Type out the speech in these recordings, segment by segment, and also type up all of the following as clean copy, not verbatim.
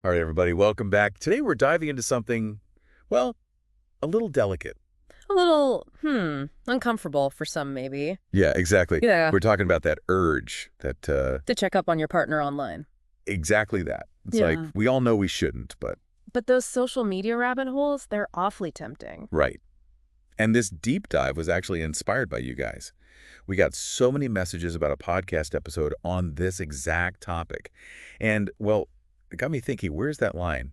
All right, everybody, welcome back. Today we're diving into something, well, a little delicate. A little, uncomfortable for some, maybe. Yeah, exactly. Yeah. We're talking about that urge, To check up on your partner online. exactly that. It's like Yeah. we all know we shouldn't, but But those social media rabbit holes, they're awfully tempting. right. And this deep dive was actually inspired by you guys. We got so many messages about a podcast episode on this exact topic. And, well, it got me thinking, where's that line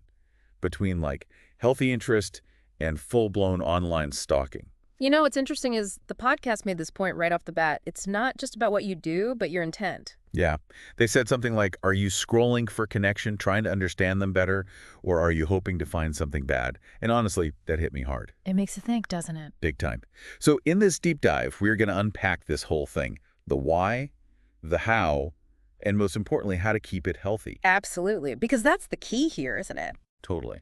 between like healthy interest and full-blown online stalking? You know, what's interesting is the podcast made this point right off the bat. It's not just about what you do, but your intent. Yeah. They said something like, are you scrolling for connection, trying to understand them better, or are you hoping to find something bad? And honestly, that hit me hard, It makes you think, doesn't it? big time. So in this deep dive, we're going to unpack this whole thing, the why, the how, and most importantly, how to keep it healthy. Absolutely. Because that's the key here, isn't it? Totally.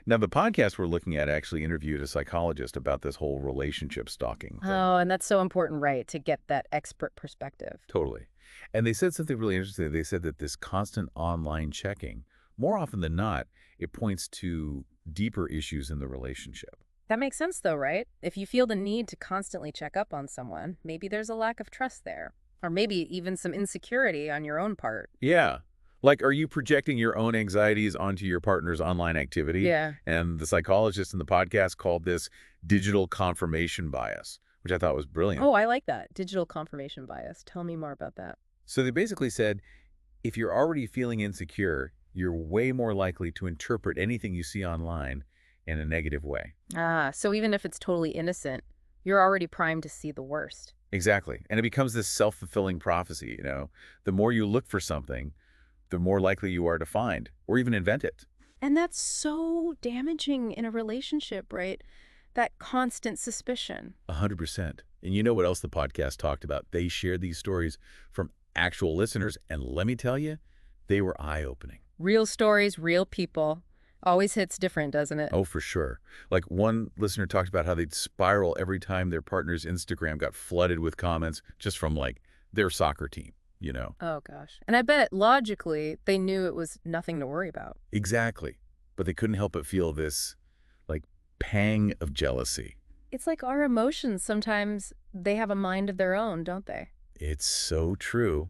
Now, the podcast we're looking at actually interviewed a psychologist about this whole relationship stalking thing. Oh, and that's so important, right? To get that expert perspective. Totally. And they said something really interesting. They said that this constant online checking, more often than not, it points to deeper issues in the relationship. That makes sense, though, right? If you feel the need to constantly check up on someone, maybe there's a lack of trust there. Or maybe even some insecurity on your own part. Yeah. Like, are you projecting your own anxieties onto your partner's online activity? Yeah. And the psychologist in the podcast called this digital confirmation bias, which I thought was brilliant. Oh, I like that. Digital confirmation bias. Tell me more about that. So they basically said, if you're already feeling insecure, you're way more likely to interpret anything you see online in a negative way. Ah, so even if it's totally innocent, you're already primed to see the worst. Exactly. And it becomes this self-fulfilling prophecy. The more you look for something, the more likely you are to find or even invent it. And that's so damaging in a relationship, right? That constant suspicion. 100%. And you know what else the podcast talked about? They shared these stories from actual listeners, and let me tell you, they were eye-opening. Real stories, real people. Always hits different, doesn't it? Oh, for sure. Like one listener talked about how they'd spiral every time their partner's Instagram got flooded with comments just from like their soccer team. Oh, gosh. And I bet logically they knew it was nothing to worry about. Exactly. But they couldn't help but feel this like pang of jealousy. It's like our emotions sometimes, they have a mind of their own, don't they? It's so true.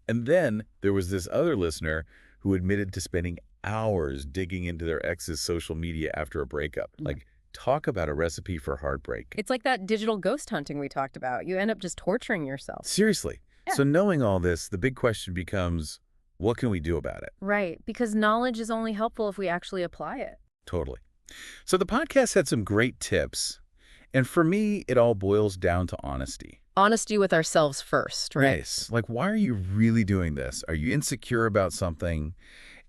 And then there was this other listener who admitted to spending hours digging into their ex's social media after a breakup. Like, talk about a recipe for heartbreak. It's like that digital ghost hunting we talked about. You end up just torturing yourself. Seriously. Yeah. So knowing all this, the big question becomes, what can we do about it? Right, because knowledge is only helpful if we actually apply it. Totally. So the podcast had some great tips. And for me, it all boils down to honesty. Honesty with ourselves first, right? Yes. Like, why are you really doing this? Are you insecure about something?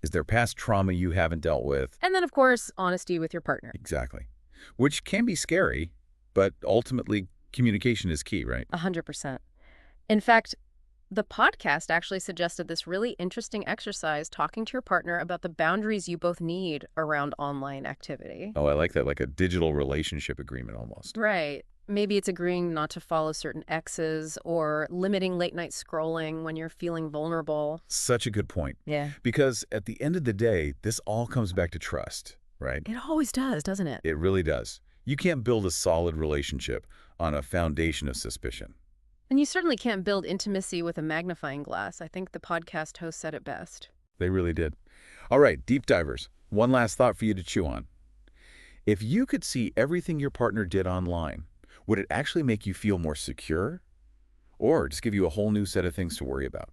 Is there past trauma you haven't dealt with? And then, of course, honesty with your partner. Exactly. Which can be scary, but ultimately communication is key, right? 100%. In fact, the podcast actually suggested this really interesting exercise talking to your partner about the boundaries you both need around online activity. Oh, I like that, like a digital relationship agreement almost. Right. Maybe it's agreeing not to follow certain exes or limiting late night scrolling when you're feeling vulnerable. Such a good point. Yeah. Because at the end of the day, this all comes back to trust, right? It always does, doesn't it? It really does. You can't build a solid relationship on a foundation of suspicion. And you certainly can't build intimacy with a magnifying glass. I think the podcast host said it best. They really did. All right, deep divers, one last thought for you to chew on. If you could see everything your partner did online, would it actually make you feel more secure? Or just give you a whole new set of things to worry about?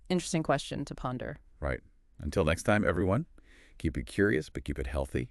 Interesting question to ponder. Right. Until next time, everyone, keep it curious, but keep it healthy.